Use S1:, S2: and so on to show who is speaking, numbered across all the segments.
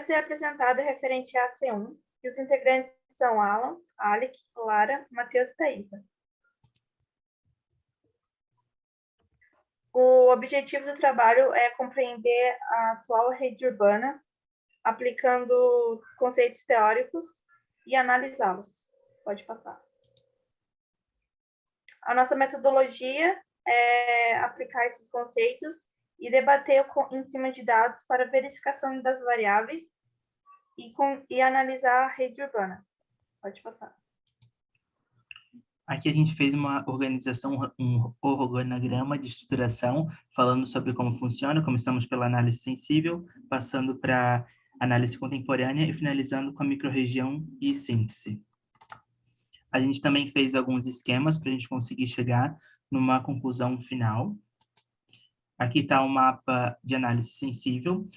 S1: a ser apresentado é referente à AC1 e os integrantes são Alan, Alec, Lara, Matheus e Thaisa. O objetivo do trabalho é compreender a atual rede urbana, aplicando conceitos teóricos e analisá-los. Pode passar. A nossa metodologia é aplicar esses conceitos e debater em cima de dados para verificação das variáveis e analisar a rede urbana. Pode passar.
S2: Aqui a gente fez uma organização, um organograma de estruturação, falando sobre como funciona. Começamos pela análise sensível, passando para análise contemporânea e finalizando com a microrregião e síntese. A gente também fez alguns esquemas para a gente conseguir chegar numa conclusão final. Aqui está o mapa de análise sensível.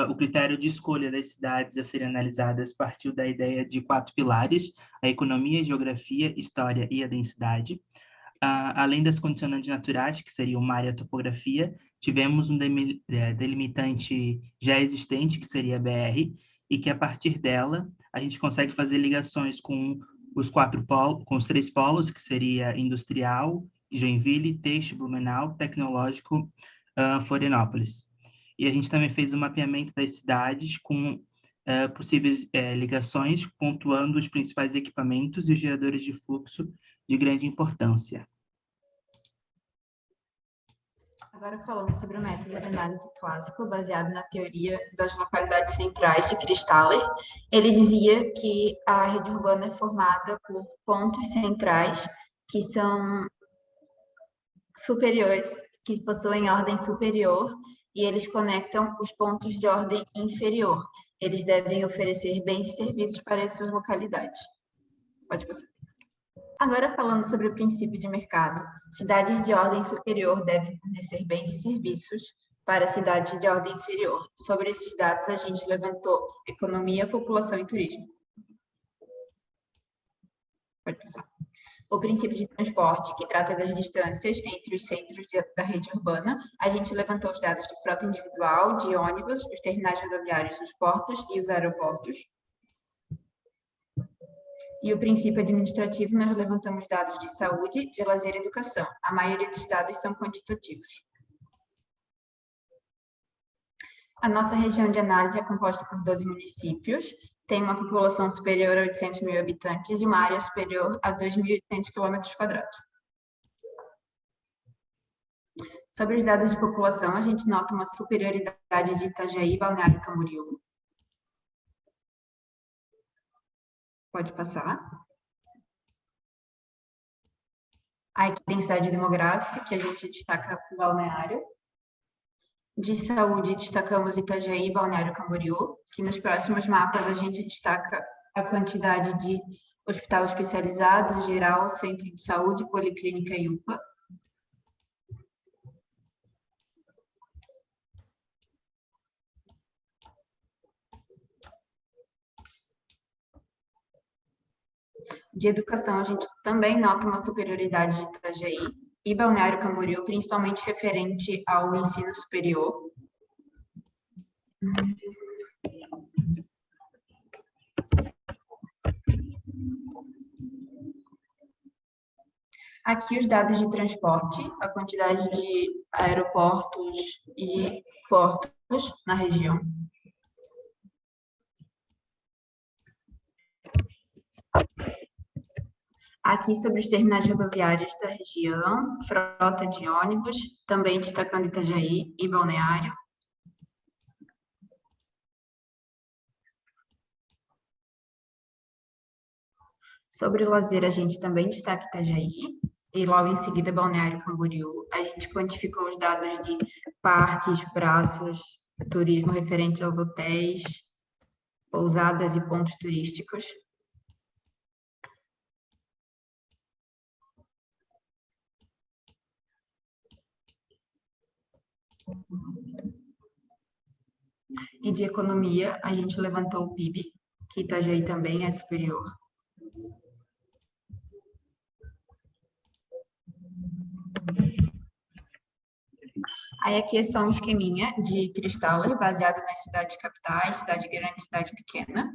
S2: O critério de escolha das cidades a serem analisadas partiu da ideia de 4 pilares: a economia, a geografia, história e a densidade. Além das condicionantes naturais, que seriam o mar e a topografia, tivemos um delimitante já existente, que seria a BR, e que a partir dela a gente consegue fazer ligações com os 3 polos, que seria industrial, Joinville, têxtil, Blumenau, tecnológico, Florianópolis. E a gente também fez um mapeamento das cidades com possíveis ligações, pontuando os principais equipamentos e os geradores de fluxo de grande importância.
S3: Agora falando sobre o método de análise clássico, baseado na teoria das localidades centrais de Christaller, ele dizia que a rede urbana é formada por pontos centrais que são superiores, que possuem ordem superior, e eles conectam os pontos de ordem inferior. Eles devem oferecer bens e serviços para essas localidades. Pode passar. Agora, falando sobre o princípio de mercado, cidades de ordem superior devem fornecer bens e serviços para cidades de ordem inferior. Sobre esses dados, a gente levantou economia, população e turismo. Pode passar. O princípio de transporte, que trata das distâncias entre os centros da rede urbana, a gente levantou os dados de frota individual, de ônibus, os terminais rodoviários, os portos e os aeroportos. E o princípio administrativo, nós levantamos dados de saúde, de lazer e educação. A maioria dos dados são quantitativos. A nossa região de análise é composta por 12 municípios, tem uma população superior a 800 mil habitantes e uma área superior a 2.800 km². Sobre os dados de população, a gente nota uma superioridade de Itajaí, Balneário Camboriú. Pode passar. A densidade demográfica, que a gente destaca o Balneário. De saúde, destacamos Itajaí e Balneário Camboriú, que nos próximos mapas a gente destaca a quantidade de hospital especializado, geral, centro de saúde, policlínica e UPA. De educação, a gente também nota uma superioridade de Itajaí e Balneário Camboriú, principalmente referente ao ensino superior. Aqui os dados de transporte, a quantidade de aeroportos e portos na região. Aqui sobre os terminais rodoviários da região, frota de ônibus, também destacando Itajaí e Balneário. Sobre o lazer, a gente também destaca Itajaí e logo em seguida Balneário Camboriú. A gente quantificou os dados de parques, praças, turismo referente aos hotéis, pousadas e pontos turísticos. E de economia, a gente levantou o PIB, que Itajaí também é superior. Aí aqui é só um esqueminha de Cristáler, baseado nas cidades capitais, cidade grande e cidade pequena.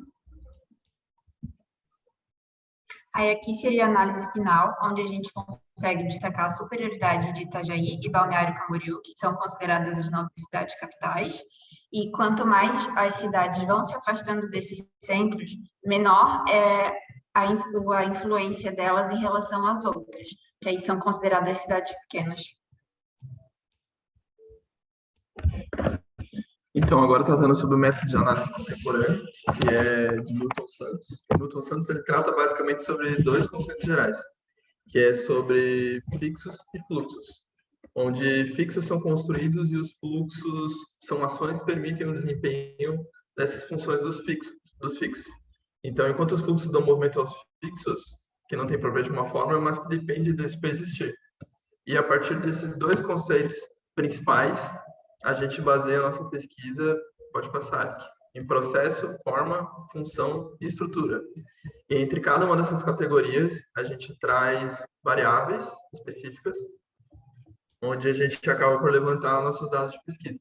S3: Aí aqui seria a análise final, onde a gente consegue destacar a superioridade de Itajaí e Balneário Camboriú, que são consideradas as nossas cidades capitais. E quanto mais as cidades vão se afastando desses centros, menor é a influência delas em relação às outras, que aí são consideradas cidades pequenas.
S4: Então, agora tratando sobre o método de análise contemporânea, que é de Milton Santos. O Milton Santos ele trata basicamente sobre dois conceitos gerais, que é sobre fixos e fluxos, onde fixos são construídos e os fluxos são ações que permitem o desempenho dessas funções dos fixos. Então, enquanto os fluxos dão movimento aos fixos, que não tem propriedade de uma forma, mas que depende desse para existir. E a partir desses dois conceitos principais, a gente baseia a nossa pesquisa, pode passar aqui, em processo, forma, função e estrutura. E entre cada uma dessas categorias, a gente traz variáveis específicas, onde a gente acaba por levantar nossos dados de pesquisa.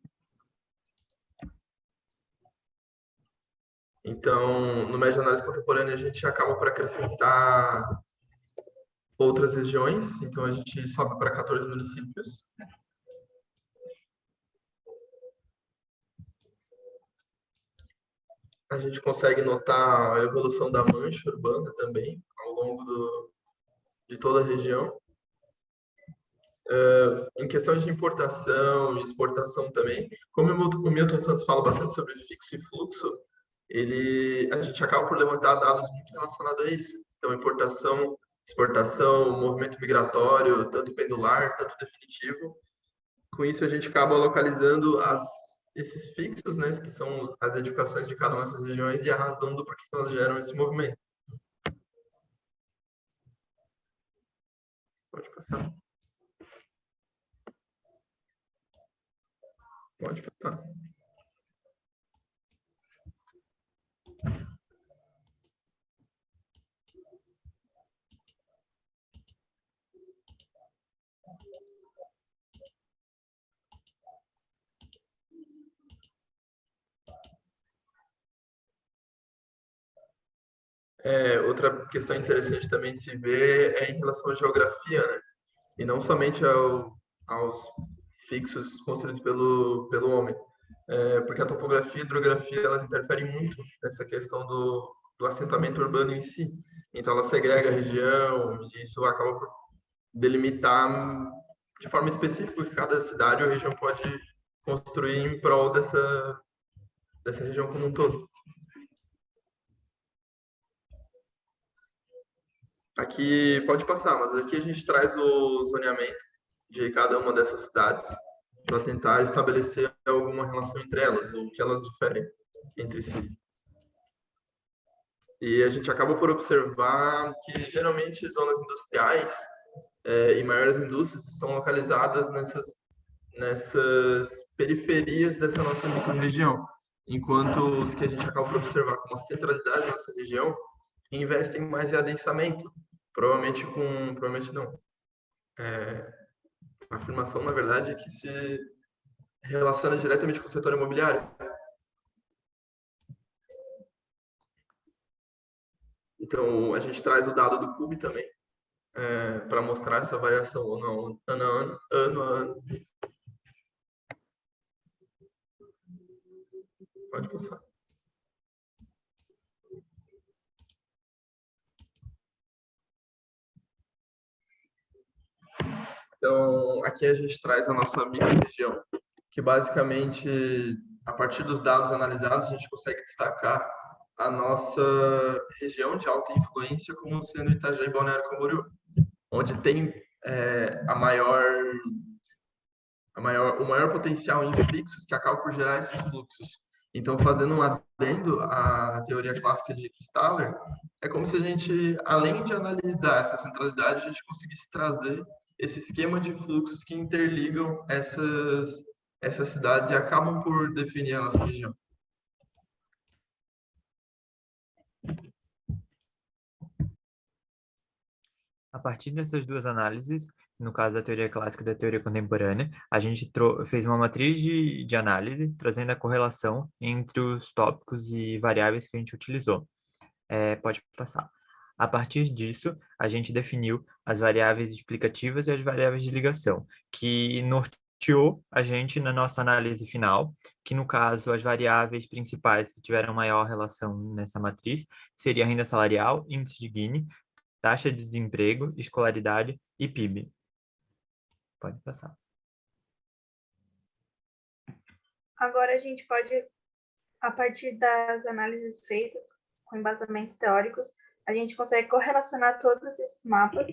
S4: Então, no método de análise contemporânea, a gente acaba por acrescentar outras regiões, então a gente sobe para 14 municípios. A gente consegue notar a evolução da mancha urbana também, ao longo de toda a região. Em questão de importação e exportação também, como o Milton Santos fala bastante sobre fixo e fluxo, a gente acaba por levantar dados muito relacionados a isso. Então, importação, exportação, movimento migratório, tanto pendular, tanto definitivo. Com isso, a gente acaba localizando esses fixos, né, que são as edificações de cada uma dessas regiões e a razão do porquê elas geram esse movimento. Pode passar. Pode passar. Outra questão interessante também de se ver é em relação à geografia, né? E não somente aos fixos construídos pelo homem, porque a topografia e a hidrografia elas interferem muito nessa questão do assentamento urbano em si. Então, ela segrega a região e isso acaba por delimitar de forma específica que cada cidade ou região pode construir em prol dessa região como um todo. Aqui pode passar, mas aqui a gente traz o zoneamento de cada uma dessas cidades para tentar estabelecer alguma relação entre elas, ou que elas diferem entre si. E a gente acaba por observar que geralmente zonas industriais e maiores indústrias estão localizadas nessas periferias dessa nossa micro-região, enquanto os que a gente acaba por observar como a centralidade da nossa região investem mais em adensamento, provavelmente não. A afirmação, na verdade, é que se relaciona diretamente com o setor imobiliário. Então, a gente traz o dado do CUB também, para mostrar essa variação ou não, ano a ano. Pode passar. Então, aqui a gente traz a nossa micro-região, que basicamente, a partir dos dados analisados, a gente consegue destacar a nossa região de alta influência como sendo Itajaí e Balneário Camboriú, onde tem o maior potencial em fixos que acaba por gerar esses fluxos. Então, fazendo um adendo à teoria clássica de Cristáler, é como se a gente, além de analisar essa centralidade, a gente conseguisse trazer esse esquema de fluxos que interligam essas cidades e acabam por definir a nossa região.
S5: A partir dessas duas análises, no caso da teoria clássica e da teoria contemporânea, a gente fez uma matriz de análise, trazendo a correlação entre os tópicos e variáveis que a gente utilizou. Pode passar. A partir disso, a gente definiu as variáveis explicativas e as variáveis de ligação, que norteou a gente na nossa análise final, que no caso, as variáveis principais que tiveram maior relação nessa matriz seria a renda salarial, índice de Gini, taxa de desemprego, escolaridade e PIB. Pode passar.
S1: Agora a gente pode, a partir das análises feitas com embasamentos teóricos, a gente consegue correlacionar todos esses mapas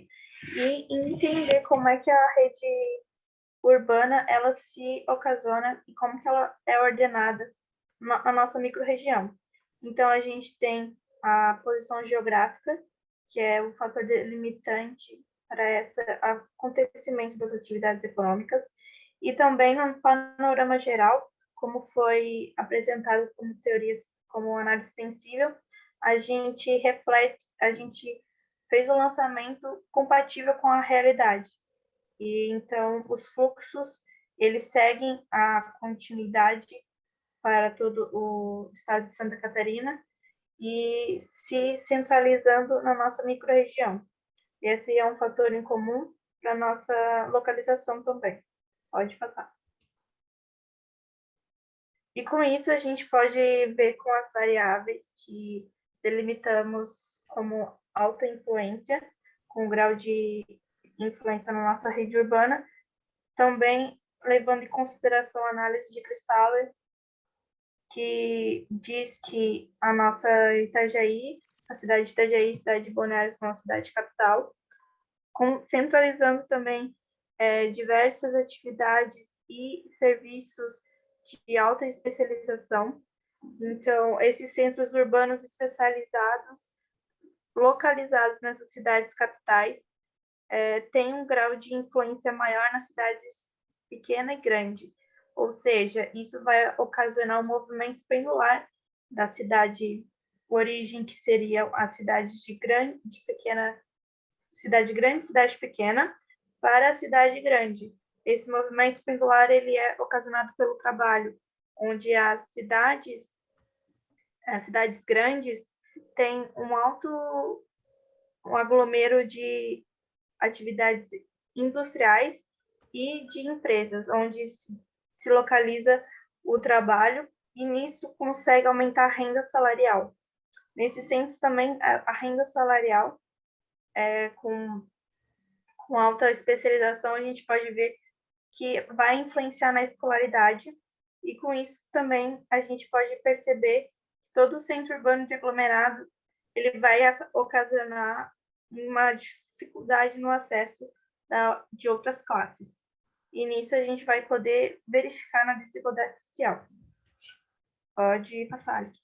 S1: e entender como é que a rede urbana ela se ocasiona e como que ela é ordenada na nossa microrregião. Então, a gente tem a posição geográfica, que é o fator delimitante para esse acontecimento das atividades econômicas, e também no panorama geral, como foi apresentado como teorias, como análise sensível, a gente fez o lançamento compatível com a realidade. E então os fluxos, eles seguem a continuidade para todo o estado de Santa Catarina e se centralizando na nossa microrregião. Esse é um fator em comum para a nossa localização também. Pode passar. E com isso a gente pode ver com as variáveis que delimitamos como alta influência, com grau de influência na nossa rede urbana, também levando em consideração a análise de Kristaller, que diz que a nossa Itajaí, a cidade de Itajaí e a cidade de Balneário são a cidade capital, centralizando também diversas atividades e serviços de alta especialização. Então, esses centros urbanos especializados, localizados nessas cidades capitais, têm um grau de influência maior nas cidades pequena e grande. Ou seja, isso vai ocasionar um movimento pendular da cidade origem, que seria a cidade cidade grande, cidade pequena, para a cidade grande. Esse movimento pendular ele é ocasionado pelo trabalho, onde as cidades grandes têm um aglomero de atividades industriais e de empresas, onde se localiza o trabalho e nisso consegue aumentar a renda salarial. Nesses centros também a renda salarial com alta especialização a gente pode ver que vai influenciar na escolaridade e com isso também a gente pode perceber que todo o centro urbano de aglomerado ele vai ocasionar uma dificuldade no acesso de outras classes. E nisso a gente vai poder verificar na desigualdade social. Pode passar aqui.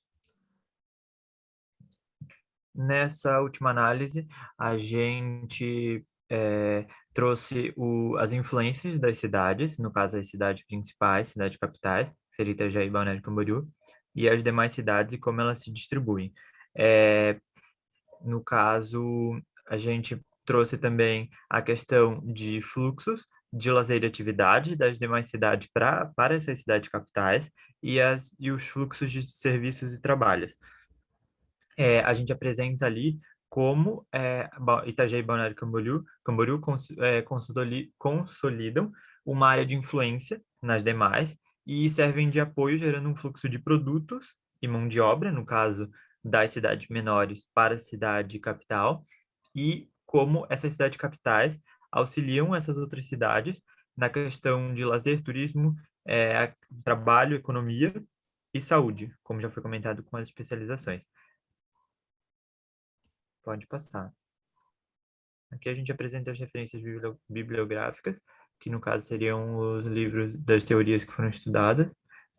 S5: Nessa última análise, a gente trouxe as influências das cidades, no caso as cidades principais, cidades capitais, que seria Itajaí, Balneário Camboriú, e as demais cidades e como elas se distribuem. No caso, a gente trouxe também a questão de fluxos de lazer e atividade das demais cidades para essas cidades capitais e os fluxos de serviços e trabalhos. A gente apresenta ali como Itajaí e Balneário Camboriú consolidam uma área de influência nas demais e servem de apoio, gerando um fluxo de produtos e mão de obra, no caso das cidades menores para a cidade capital, e como essas cidades capitais auxiliam essas outras cidades na questão de lazer, turismo, trabalho, economia e saúde, como já foi comentado com as especializações. Pode passar. Aqui a gente apresenta as referências bibliográficas, que no caso seriam os livros das teorias que foram estudadas,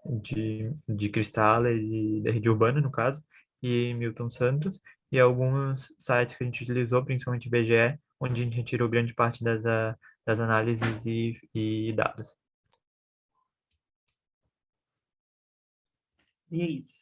S5: de Kristaller e da rede urbana, no caso, e Milton Santos, e alguns sites que a gente utilizou, principalmente IBGE, onde a gente retirou grande parte das análises e dados.
S2: E é isso.